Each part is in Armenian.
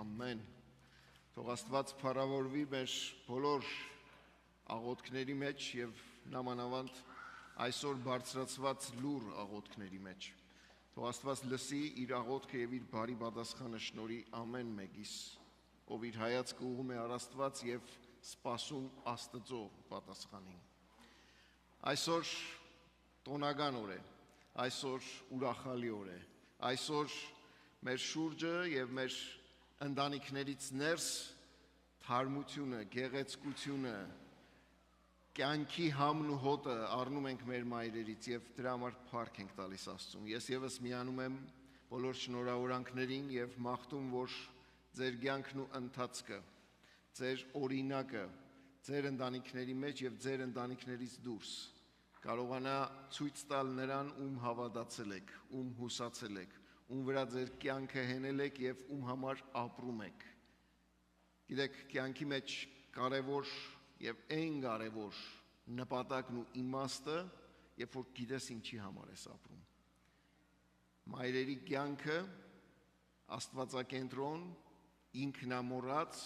Ամեն։ Թող Աստված փառավորվի մեր բոլոր աղոթքների մեջ եւ նամանավանդ այսօր բարձրացված լուր աղոթքների մեջ։ Թող Աստված լսի իր աղոթքը եւ իր բարի պատասխանը շնորհի ամեն մեկիս, ով իր հայացքը ուղում է առ Աստված եւ սպասում Աստծո պատասխանին։ Այսօր տոնական օր է, այսօր ուրախալի օր է, այսօր մեր շուրջը եւ մեր ընտանիքներից ներս թարմությունը, գեղեցկությունը, կյանքի համն ու հոտը առնում ենք մեր մայրերից եւ դրա համար փառք ենք տալիս Աստծուն։ Ես եւս միանում եմ բոլոր շնորհավորանքներին եւ մաղթում, որ ձեր կյանքն ու ընթացքը, ձեր օրինակը, ձեր ընտանիքների մեջ եւ ձեր ընտանիքներից դուրս կարողանա ցույց տալ նրան, ում հավատացել եք, ում հուսացել եք, ում վրա ձեր կյանքը հենել եք եւ ում համար ապրում եք։ Գիտեք, կյանքի մեջ կարևոր եւ այն կարևոր նպատակն ու իմաստը, երբ որ գիտես ինչի համար ես ապրում։ Մայրերի կյանքը աստվածակենտրոն, ինքնամոռաց,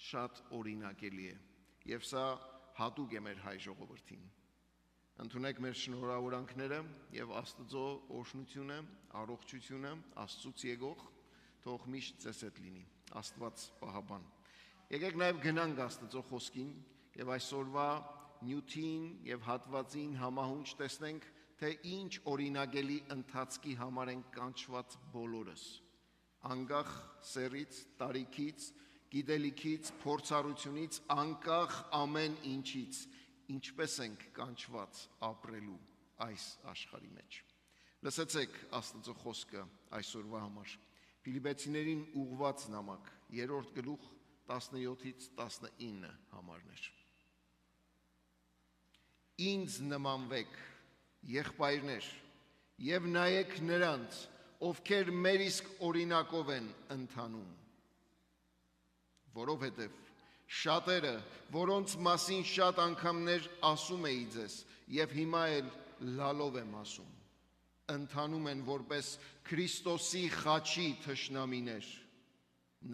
շատ օրինակելի է եւ սա հատուկ է մեր հայ ժողովրդին։ Ընդունեք մեր շնորհավորանքները եւ Աստծո օրհնությունը, առողջությունը Աստծուց եկող թող միշտ ձեզ հետ լինի։ Աստված պահապան։ Եկեք նաեւ գնանք Աստծո խոսքին եւ այսօրվա նյութին եւ հատվածին համահունչ տեսնենք, թե ինչ օրինակելի ընթացքի համար են կանչված բոլորս։ Անկախ սեռից, տարիքից, գիտելիքից, փորձառությունից, անկախ ամեն ինչից, ինչպես ենք կանչված ապրելու այս աշխարհի մեջ։ Լսեցեք Աստծո խոսքը այսօրվա համար։ Ֆիլիպեցիներին ուղված նամակ 3-րդ գլուխ 17-ից 19 համարներ։ Ինձ նմանվեք, եղբայրներ, եւ նայեք նրանց, ովքեր մեր իսկ օրինակով են ընթանում, որովհետև շատերը, որոնց մասին շատ անգամներ ասում էի ձեզ, եւ հիմա էլ լալով եմ ասում, ընթանում են որպես Քրիստոսի խաչի թշնամիներ։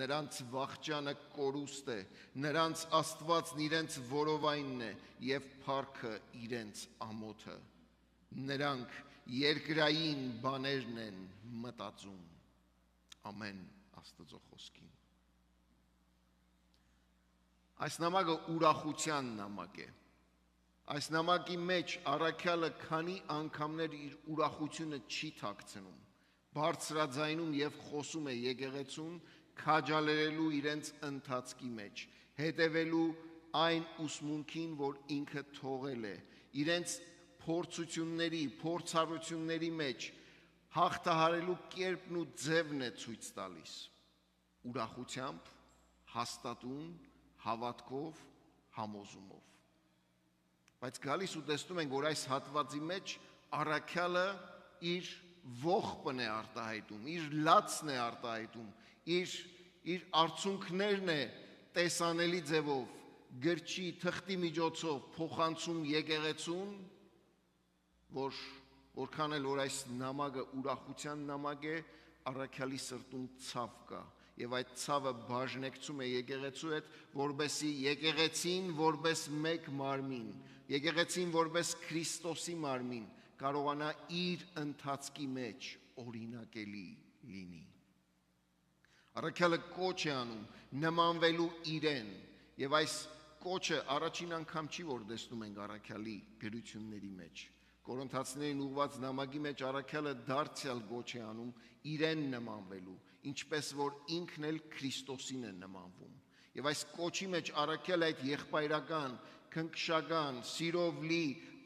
Նրանց վախճանը կորուստ է, նրանց Աստվածն իրենց որովայնն է եւ փառքը իրենց ամոթը։ Նրանք երկրային բաներն են մտածում։ Ամեն Աստծո խոսքին։ Այս նամակը ուրախության նամակ է։ Այս նամակի մեջ առաքյալը քանի անգամներ իր ուրախությունը չի թաքցնում, բարձրաձայնում եւ խոսում է եկեղեցուն, քաջալերելու իրենց ընթացքի մեջ, հետևելու այն ուսմունքին, որ ինքը թողել է, իրենց փորձությունների, փորձառությունների մեջ հաղթահարելու կերպն ու ձևն է ցույց տալիս։ Ուրախությամբ, հաստատուն, հավատքով, համոզումով։ Բայց գալիս ու տեսնում ենք, որ այս հատվածի մեջ առաքյալը իր ողբն է արտահայտում, իր լացն է արտահայտում, իր արցունքներն է տեսանելի ձևով, գրչի, թղթի միջոցով փոխանցում եկեղեցուն, որքան էլ որ այս նամակը ուրախության նամակ է, առաքյալի սրտում ցավ կա, եւ այդ ցավը բաժնեկցում է եկեղեցու հետ, որբեսի եկեղեցին որպես մեկ մարմին, եկեղեցին որպես Քրիստոսի մարմին կարողանա իր ընթացքի մեջ օրինակելի լինի։ Առաքյալը կոչ է անում նմանվելու իրեն, եւ այս կոչը առաջին անգամ չի, որ տեսնում ենք առաքյալի գրությունների մեջ։ Կորինթացիներին ուղված նամակի մեջ առաքյալը դարձյալ կոչ է անում իրեն նմանվելու, ինչպես որ ինքն էլ Քրիստոսին է նմանվում։ Եվ այս կոչի մեջ առաքյալը այդ եղբայրական, քնքշական, սիրով լի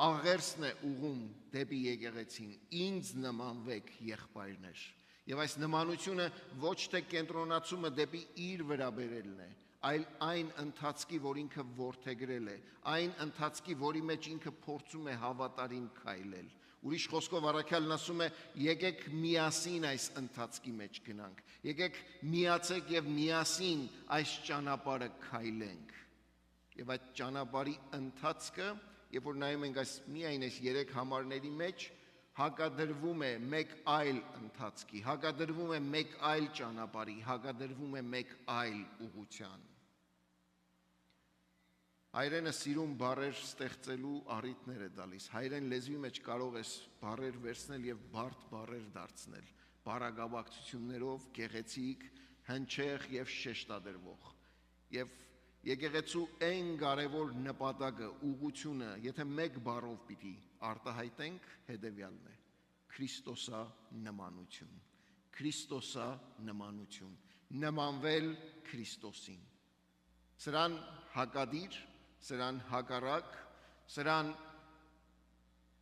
աղերսն է ուղում դեպի եկեղեցին։ Ինձ նմանվեք, եղբայրներ։ Եվ այս նմանությունը ոչ թե կենտրոնացումը դեպի իր վրա բերելն է, այլ այն ընթացքի, որ ինքը որդեգրել է, այն ընթացքի, որի մեջ ինքը փորձում է հավատարիմ քայլել։ Ուրիշ խոսքով առաքյալն ասում է, եկեք միասին այս ընթացքի մեջ գնանք, եկեք միացեք եւ միասին այս ճանապարհը քայլենք։ Եվ այդ ճանապարհի ընթացքը, երբ որ նայում ենք այս միայն այս 3 համարների մեջ, հակադրվում է մեկ այլ ընթացքի, հակադրվում է մեկ այլ ճանապարհի, հակադրվում է մեկ այլ ուղղության։ Հայրենը սիրուն բառեր ստեղծելու առիթներ է տալիս։ Հայրեն լեզվի մեջ կարող ես բառեր վերցնել եւ բարդ բառեր դարձնել, բառագաբակցություններով գեղեցիկ, հնչեղ եւ շեշտադրվող։ Եվ եկեղեցու այն կարևոր նպատակը, ուղղությունը, եթե մեկ բառով պիտի արտահայտենք, հետևյալն է. Քրիստոսանմանություն։ Քրիստոսանմանություն։ Նմանվել Քրիստոսին։ Սրան հակադիր, սրան հակառակ,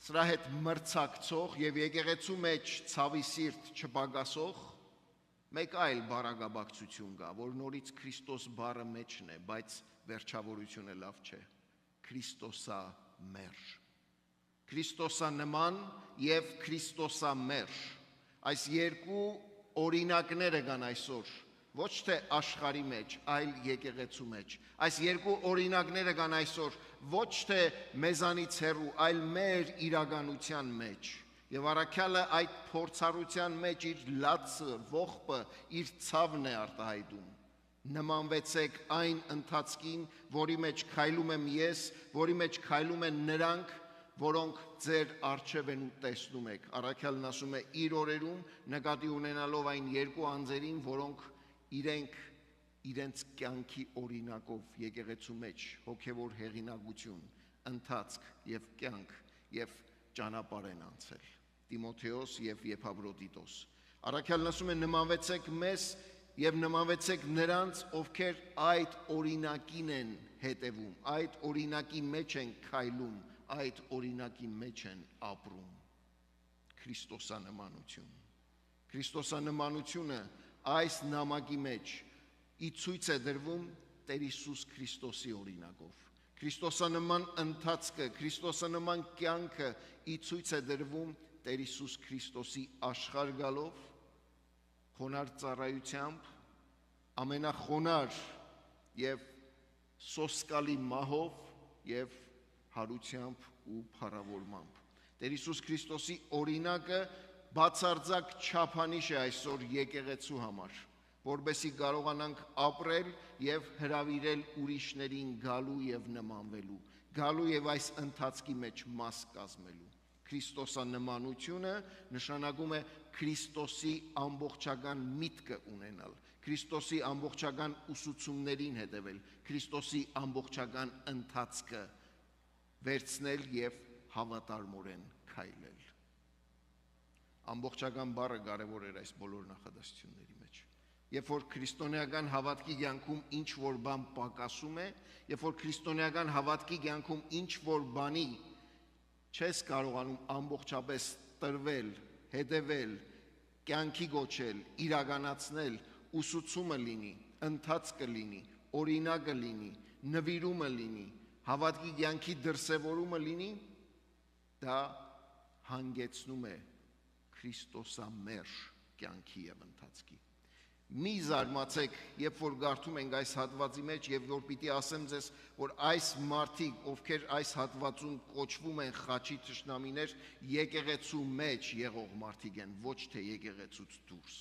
սրա հետ մրցակցող եւ եկեղեցու մեջ ցավի սիրտ չպագասող մեկ այլ բառագաբակցություն կա, որ նորից Քրիստոս բառը մեջն է, բայց վերջավորությունը լավ չէ։ Քրիստոսամերժ։ Քրիստոսանման եւ Քրիստոսամերժ։ Այս երկու օրինակները կան այսօր, ոչ թե աշխարհի մեջ, այլ եկեղեցու մեջ։ Այս երկու օրինակները կան այսօր, ոչ թե մեզանից հեռու, այլ մեր իրականության մեջ։ Եվ առաքյալը այդ փորձառության մեջ իր լացը, ողբը, իր ցավն է արտահայտում։ Նմանվեցեք այն ընթացքին, որի մեջ քայլում եմ ես, որի մեջ քայլում են նրանք, որոնք ձեր առջև են ու տեսնում եք։ Առաքյալն ասում է իր օրերում նկատի ունենալով այն երկու անձերին, որոնք իրենց կյանքի օրինակով եկեղեցու մեջ հոգևոր հեղինակություն, ընթացք եւ կյանք եւ ճանապարհ են անցել։ Տիմոթեոս եւ Եփավրոդիտոս։ Առաքյալն ասում է նմանվեցեք մեզ եւ նմանվեցեք նրանց, ովքեր այդ օրինակին են հետևում, այդ օրինակի մեջ են քայլում, այդ օրինակի մեջ են ապրում։ Քրիստոսանմանություն։ Քրիստոսանմանությունը այս նամակի մեջ ի ցույց է դրվում Տեր Հիսուս Քրիստոսի օրինակով։ Քրիստոսանման ընթացքը, Քրիստոսանման կյանքը ի ցույց է դրվում Տեր Հիսուս Քրիստոսի աշխարհ գալով, խոնար ծառայությամբ, ամենախոնար եւ սոսկալի մահով եւ հարությամբ ու փառավորմամբ։ Տեր Հիսուս Քրիստոսի օրինակը բացարձակ չափանիշ է այսօր եկեղեցու համար, որպեսզի կարողանանք ապրել եւ հրավիրել ուրիշներին գալու եւ նմանվելու, գալու եւ այս ընթացքի մեջ մաս կազմելու։ Քրիստոսանմանությունը նշանակում է Քրիստոսի ամբողջական միտքը ունենալ, Քրիստոսի ամբողջական ուսուցումներին հետևել, Քրիստոսի ամբողջական ընթացքը վերցնել եւ հավատարմորեն քայլել։ Ամբողջական բառը կարևոր էր այս բոլոր նախադասությունների մեջ։ Երբ որ քրիստոնեական հավատքի կյանքում ինչ որ բան պակասում է, երբ որ քրիստոնեական հավատքի կյանքում ինչ որ բանի չես կարողանում ամբողջապես տրվել, հետևել, կյանքի գոչել, իրականացնել, ուսուցումը լինի, ընթացքը լինի, օրինակը լինի, նվիրումը լինի, հավատքի կյանքի դրսևորումը լինի, դա հանգեցնում է Քրիստոսամերժ կյանքի եւ ընթացքի։ Մի զարմացեք, երբ որ գարթում ենք այս հատվածի մեջ եւ որ պիտի ասեմ ձեզ, որ այս մարդիկ, ովքեր այս հատվածում կոչվում են խաչի թշնամիներ, եկեղեցու մեջ եղող մարդիկ են, ոչ թե եկեղեցուց դուրս։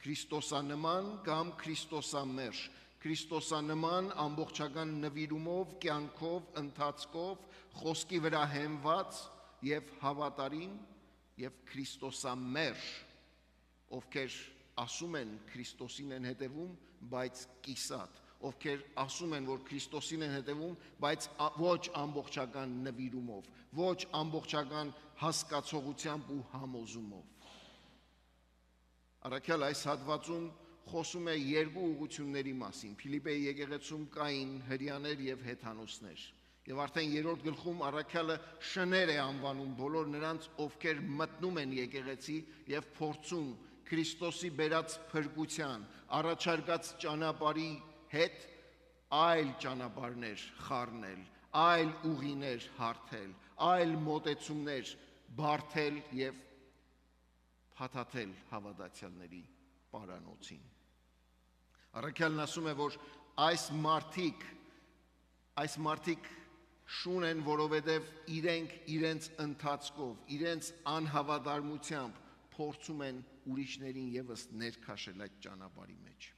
Քրիստոսանման կամ Քրիստոսամերժ, Քրիստոսանման ամբողջական նվիրումով, կյանքով, ընթացքով, խոսքի վրա հենված եւ հավատարիմ եւ Քրիստոսամերժ, ովքեր ասում են Քրիստոսին են հետևում, բայց կիսատ, ովքեր ասում են, որ Քրիստոսին են հետևում, բայց ոչ ամբողջական նվիրումով, ոչ ամբողջական հասկացողությամբ ու համոզումով։ Առաքյալ այս հատվածում խոսում է երկու ուղղությունների մասին։ Ֆիլիպպեի եկեղեցում կային հրյաներ եւ հեթանոսներ։ Եվ արդեն երրորդ գլխում առաքյալը շներ է անվանում բոլոր նրանց, ովքեր մտնում են եկեղեցի եւ փորձում Քրիստոսի բերած փրկության, առաջարկած ճանապարհի հետ այլ ճանապարհներ խառնել, այլ ուղիներ հարթել, այլ մոտեցումներ բարթել եւ փաթաթել հավատացյալների պարանոցին։ Առաքյալն ասում է, որ այս մարդիկ շուն են, որովհետև իրենք իրենց ընթացքով, իրենց անհավատարմությամբ փորձում են ուրիշներին եւս ներքաշել այդ ճանապարհի մեջ։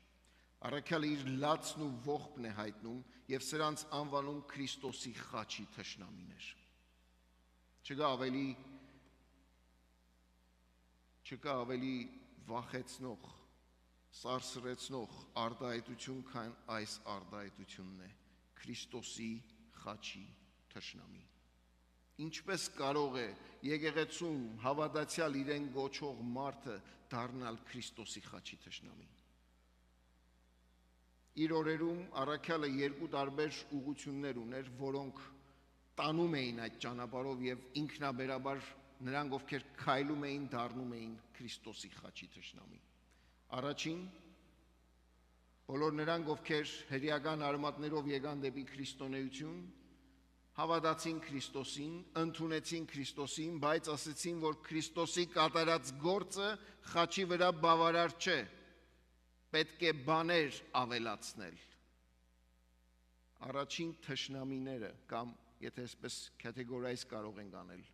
Առաքյալը իր լացն ու ողբն է հայտնում եւ սրանց անվանում Քրիստոսի խաչի թշնամիներ։ Չկա ավելի վախեցնող, սարսռեցնող արտահայտություն, քան այս արտահայտությունն է՝ Քրիստոսի խաչի թշնամի։ Ինչպես կարող է եկեղեցում հավատացյալ իրեն գոչող մարդը դառնալ Քրիստոսի խաչի թշնամի։ Իր օրերում առաքյալը երկու տարբեր ուղղություններ ուներ, որոնք տանում էին այդ ճանապարհով եւ ինքնաբերաբար նրանք, ովքեր քայլում էին, դառնում էին Քրիստոսի խաչի թշնամի։ Առաջին, բոլոր նրանք, ովքեր հրեական արմատներով եկան դեպի քրիստոնեություն, հավատացին Քրիստոսին, ընդունեցին Քրիստոսին, բայց ասացին, որ Քրիստոսի կատարած գործը խաչի վրա բավարար չէ, պետք է բաներ ավելացնել։ Առաջին թշնամիները, կամ եթե այսպես կատեգորիայից կարող ենք անել,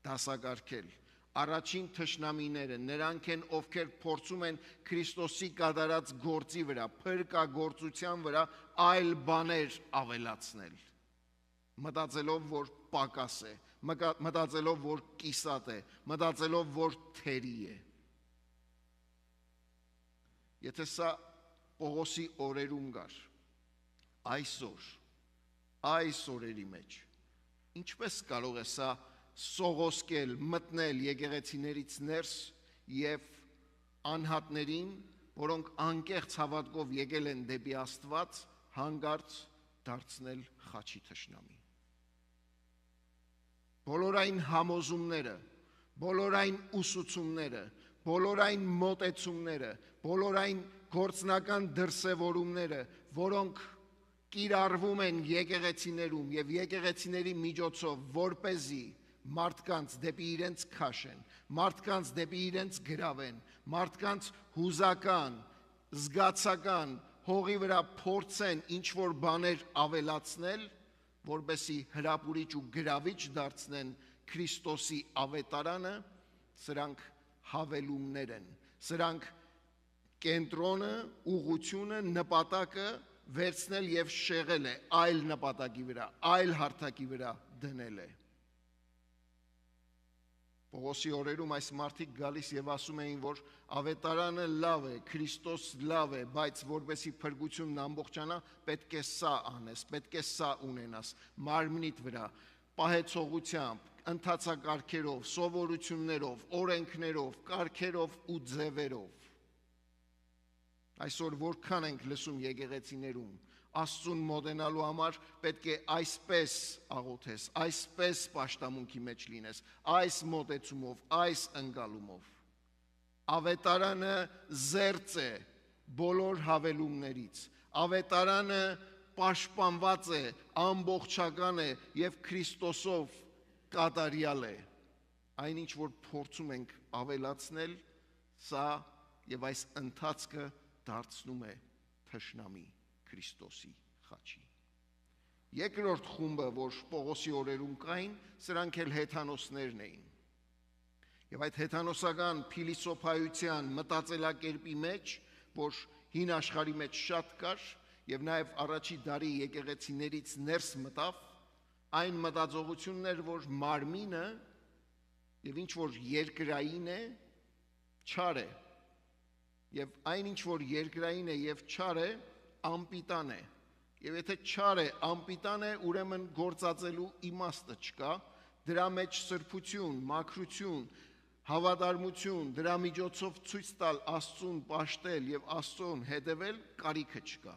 դասակարգել, առաջին թշնամիները նրանք են, ովքեր փորձում են Քրիստոսի կատարած գործի վրա, փրկագործության վրա այլ բաներ ավելացնել, մտածելով, որ պակաս է, մտածելով, որ կիսատ է, մտածելով, որ թերի է։ Եթե սա Պողոսի օրերում գար, այս օրերի մեջ, ինչպես կարող է սա սողոսկել, մտնել եկեղեցիներից ներս եւ անհատներին, որոնք անկեղծ հավատքով եկել են դեպի Աստված, հանգարց դարձնել խաչի թշնամի։ Բոլոր այն համոզումները, բոլոր այն ուսուցումները, բոլոր այն մոտեցումները, բոլոր այն գործնական դրսևորումները, որոնք կիրառվում են եկեղեցիներում եւ եկեղեցիների միջոցով, որպեսզի մարդկանց դեպի իրենց քաշեն, մարդկանց դեպի իրենց գրավեն, մարդկանց հուզական, զգացական հողի վրա փորձեն ինչ-որ բաներ ավելացնել, որպեսզի հրապուրիչ ու գրավիչ դարձնեն Քրիստոսի ավետարանը, սրանք հավելումներ են, սրանք կենտրոնը, ուղղությունը, նպատակը վերցնել եւ շեղել է այլ նպատակի վրա, այլ հարթակի վրա դնել է։ Պողոսի օրերում այս մարդիկ գալիս եւ ասում էին, որ ավետարանը լավ է, Քրիստոս լավ է, բայց որպեսի փրկությունն ամբողջանա, պետք է սա անես, պետք է սա ունենաս, մարմնիդ վրա, պահեցողությամբ, ընթացակարգերով, սովորություններով, օրենքներով, կարգերով ու ձևերով։ Այսօր որքան ենք լսում եկեղեցիներում, Աստծուն մոտենալու համար պետք է այսպես աղոթես, այսպես պաշտամունքի մեջ լինես, այս մոտեցումով, այս ընկալումով։ Ավետարանը զերծ է բոլոր հավելումներից, ավետարանը պաշտպանված է, ամբողջական է եւ Քրիստոսով կատարյալ է։ Այնինչ որ փորձում ենք ավելացնել, սա եւ այս ընթացքը դարձնում է թշնամի Քրիստոսի խաչի։ Երկրորդ խումբը, որ Պողոսի օրերում կային, սրանք էլ հեթանոսներն էին։ Եվ այդ հեթանոսական փիլիսոփայության մտածելակերպի մեջ, որ հին աշխարհի մեջ շատ կար, եւ նաեւ առաջի դարի եկեղեցիներից ներս մտավ, այն մտածողությունն էր, որ մարմինը եւ ինչ որ երկրային է, չար է։ Եվ այն ինչ որ երկրային է եւ չար է, անպիտան է։ Եվ եթե չար է, անպիտան է, ուրեմն գործածելու իմաստը չկա, դրա մեջ սրբություն, մաքրություն, հավատարմություն, դրա միջոցով ցույց տալ Աստծուն պաշտել եւ Աստծուն հետևել կարիքը չկա։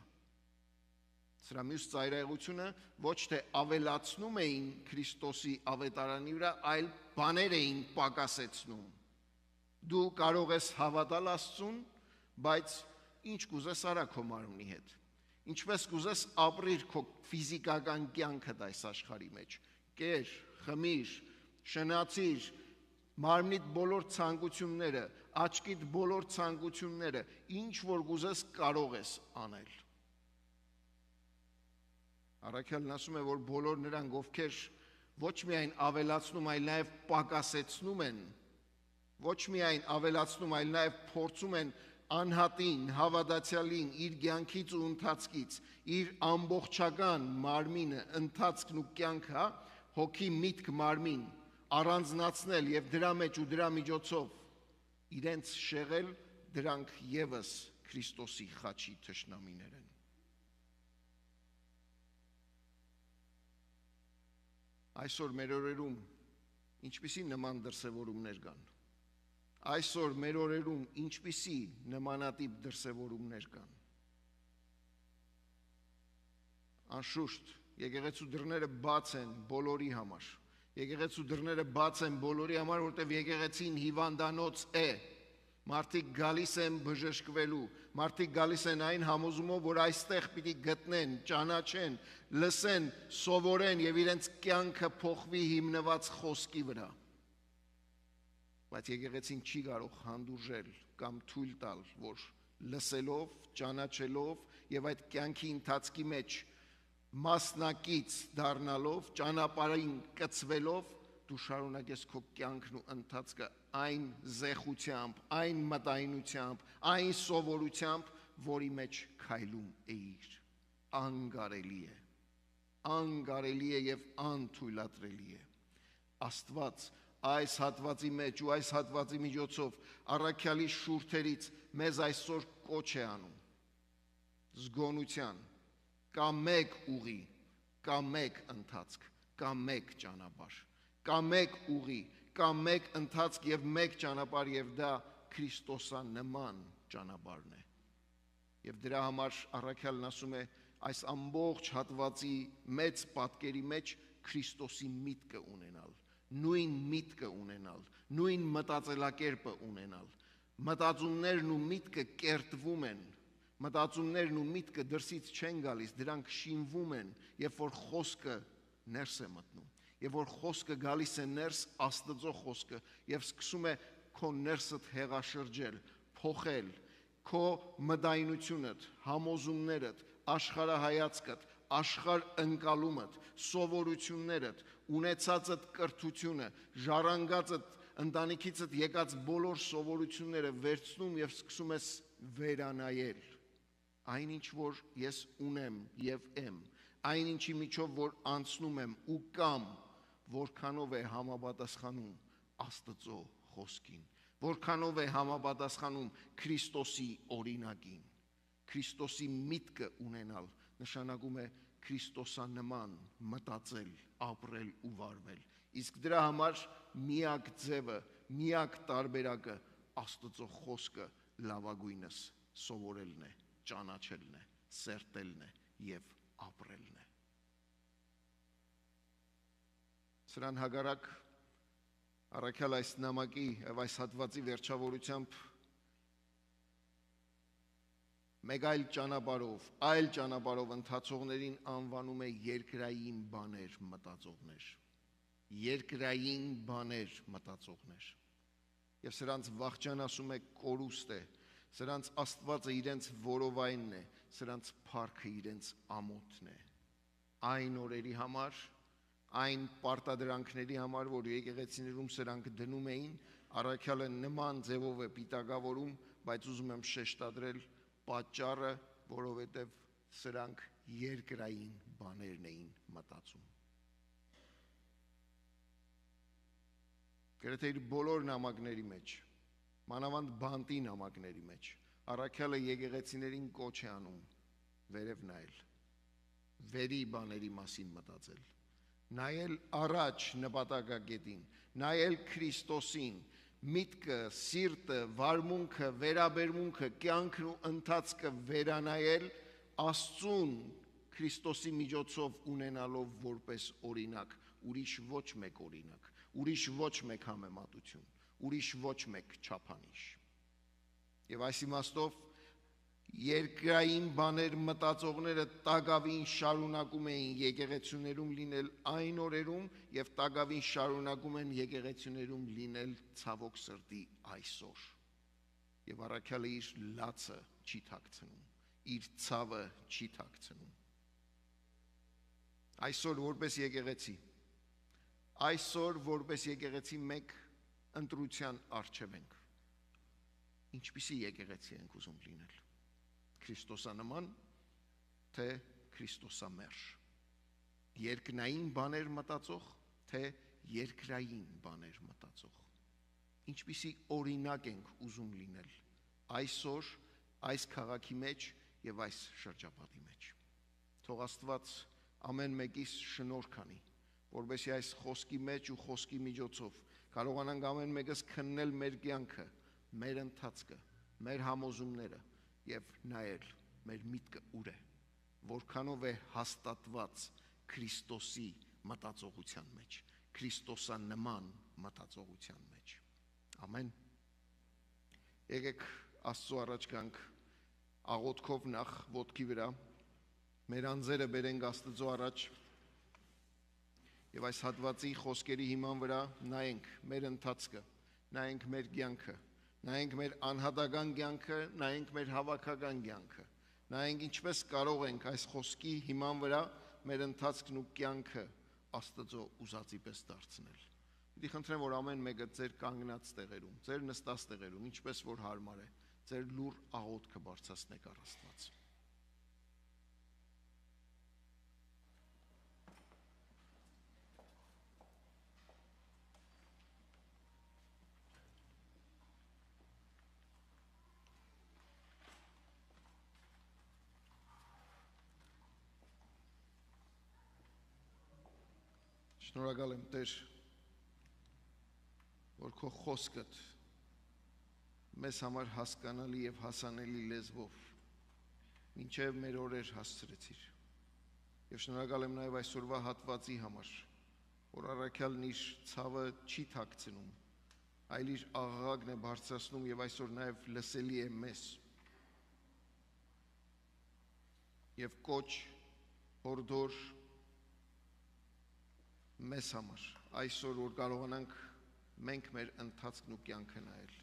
Սրա մյուս ծայրահեղությունը ոչ թե ավելացնում էին Քրիստոսի ավետարանի վրա, այլ բաներ էին պակասեցնում։ Դու կարող ես հավատալ Աստծուն, բայց ինչ կուզես արա քո մարմնի հետ, ինչպես կուզես ապրիր քո ֆիզիկական կյանքդ այս աշխարհի մեջ, կեր, խմիր, շնացիր, մարմնիդ բոլոր ցանկությունները, աչքիդ բոլոր ցանկությունները, ինչ որ կուզես կարող ես անել։ Առաքյալն ասում է, որ բոլոր նրանք, ովքեր ոչ միայն ավելացնում, այլ նաև պակասեցնում են, ոչ միայն ավելացնում, այլ նաև փորձում են անհատին, հավատացյալին իր կյանքից ու ընթացքից, իր ամբողջական մարմինը, ընթացքն ու կյանքը, հոգի, միտք, մարմին առանձնացնել եւ դրա մեջ ու դրա միջոցով իրենց շեղել, դրանք եւս Քրիստոսի խաչի թշնամիներ են։ Այսօր մեր օրերում ինչպիսի նման դրսևորումներ կան։ Այսօր մեր օրերում ինչպիսի նմանատիպ դրսևորումներ կան։ Անշուշտ, եկեղեցու դռները բաց են բոլորի համար։ Եկեղեցու դռները բաց են բոլորի համար, որտեղ եկեղեցին հիվանդանոց է։ Մարդիկ գալիս են բժշկվելու, մարդիկ գալիս են այն համոզումով, որ այստեղ պիտի գտնեն, ճանաչեն, լսեն, սովորեն եւ իրենց կյանքը փոխվի հիմնված խոսքի վրա։ Բայց եկեղեցին չի կարող հանդուրժել կամ թույլ տալ, որ լսելով, ճանաչելով եւ այդ կյանքի ընթացքի մեջ մասնակից դառնալով, ճանապարհին կծվելով դու շարունակես քո կյանքն ու ընթացքը այն զեղությամբ, այն մտայնությամբ, այն սովորությամբ, որի մեջ քայլում էիր, անգարելի է եւ անթույլատրելի է։ Աստված այս հատվածի մեջ ու այս հատվածի միջոցով առաքյալի շուրթերից մեզ այսօր կոչ է անում զգոնության, կա մեկ ուղի, կա մեկ ընթացք, կա մեկ ճանապարհ, կա մեկ ուղի, կա մեկ ընթացք եւ մեկ ճանապարհ եւ դա Քրիստոսանման ճանապարհն է։ Եվ դրա համար առաքյալն ասում է այս ամբողջ հատվածի մեծ պատկերի մեջ Քրիստոսի միտքը ունենալ, նույն միտքը ունենալ, նույն մտածելակերպը ունենալ։ Մտածումներն ու միտքը կերտվում են, մտածումներն ու միտքը դրսից չեն գալիս, դրանք շինվում են, երբ որ խոսքը ներս է մտնում, եւ որ խոսքը գալիս է ներս, Աստծո խոսքը, եւ սկսում է քո ներսդ հեղաշրջել, փոխել, քո մտայնությունդ, համոզումներդ, աշխարհայացքդ, աշխարհ ընկալումդ, սովորություններդ, ունեցածդ կրթությունը, ժառանգածդ, ընտանիքիցդ եկած բոլոր սովորությունները վերցնում եւ սկսում ես վերանայել այնինչ որ ես ունեմ եւ եմ, այնինչի միջով որ անցնում եմ ու կամ որքանով է համապատասխանում Աստծո խոսքին, որքանով է համապատասխանում Քրիստոսի օրինակին։ Քրիստոսի միտքը ունենալ նշանակում է Քրիստոսանման մտածել, ապրել ու վարվել։ Իսկ դրա համար միակ ձևը, միակ տարբերակը Աստծո խոսքը լավագույնս սովորելն է, ճանաչելն է, սերտելն է եւ ապրելն է։ Սրան հակառակ առաքյալ այս նամակի եւ այս հատվածի վերջավորությամբ մեկ այլ ճանապարհով ընթացողներին անվանում է երկրային բաներ մտածողներ, երկրային բաներ մտածողներ։ Եվ սրանց վախճան ասում է կորուստ է, սրանց Աստվածը իրենց որովայնն է, սրանց փառքը իրենց ամոթն է։ Այն օրերի համար, այն պարտադրանքների համար, որ եկեղեցիներում սրանք դնում էին, առաքյալը նման ձևով է պիտակավորում, բայց ուզում եմ շեշտադրել պատճառը, որովհետև սրանք երկրային բաներն էին մտածում։ Գրեթե իր բոլոր նամակների մեջ, մանավանդ բանտի նամակների մեջ, առաքյալը եկեղեցիներին կոչ է անում վերև նայել, վերի բաների մասին մտածել, նայել առաջ նպատակակետին, նայել Քրիստոսին, միտքը, սիրտը, վարմունքը, վերաբերմունքը, կյանքն ու ընթացքը վերանայել Աստծուն Քրիստոսի միջոցով ունենալով որպես օրինակ, ուրիշ ոչ մեկ օրինակ, ուրիշ ոչ մեկ համեմատություն, ուրիշ ոչ մեկ չափանիշ։ Եվ այս իմաստով երկրային բաներ մտածողները տագավին շարունակում էին եկեղեցիներում լինել այն օրերում եւ տագավին շարունակում են եկեղեցիներում լինել ցավոք սրտի այսօր։ Եվ առաքյալը իր լացը չի թաքցնում, իր ցավը չի թաքցնում։ Այսօր որպես եկեղեցի, մենք ընտրության առջև ենք։ Ինչպիսի եկեղեցի ենք ուզում լինել։ Քրիստոսանման, թե Քրիստոսամերժ։ Երկնային բաներ մտածող, թե երկրային բաներ մտածող։ Ինչպիսի օրինակ ենք ուզում լինել այսօր, այս քաղաքի մեջ եւ այս շրջապատի մեջ։ Թող Աստված ամեն մեկիս շնորհ անի, որովհետեւ այս խոսքի մեջ ու խոսքի միջոցով կարողանանք ամեն մեկս քննել մեր կյանքը, մեր ընթացքը, մեր համոզումները եւ նայել մեր միտքը ուր է, որքանով է հաստատված Քրիստոսի մտածողության մեջ, Քրիստոսանման մտածողության մեջ։ Ամեն։ Եկեք Աստծո առաջ գանք աղոթքով նախ ոտքի վրա, մեր անձերը բերենք Աստծո առաջ եւ այս հատվածի խոսքերի հիման վրա նայենք մեր ընթացքը, նայենք մեր կյանքը, նայենք մեր անհատական կյանքը, նայենք մեր հավաքական կյանքը, նայենք ինչպես կարող ենք այս խոսքի հիման վրա մեր ընթացքն ու կյանքը Աստծո ուզածի պես դարձնել։ Պիտի խնդրեմ, որ ամեն մեկը ձեր կանգնած տեղերում, ձեր նստած տեղերում, ինչպես որ հարմար է, ձեր լուր աղոթքը բարձրացնեք առ Աստված։ Շնորհակալ եմ, Տեր, որ քո խոսքդ մեզ համար հասկանալի եւ հասանելի լեզվով մինչև մեր օրեր հասցրեցիր։ Եվ շնորհակալ եմ նաեւ այսօրվա հատվածի համար, որ առաքյալն իր ցավը չի թաքցնում, այլ իր աղաղակն է բարձրացնում եւ այսօր նաեւ լսելի է մեզ։ Եվ կոչ, հորդոր մեզ համար, այսօր որ կարողանանք մենք մեր ընթացքն ու կյանքը նայել։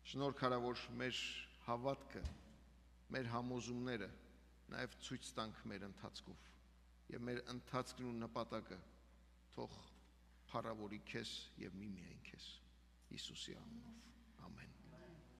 Շնորհ քարա, որ մեր հավատքը, մեր համոզումները նաև ցույց տանք մեր ընթացքով եւ մեր ընթացքն ու նպատակը թող փառավորի քեզ եւ միմիայն քեզ Հիսուսի անունով։ Ամեն։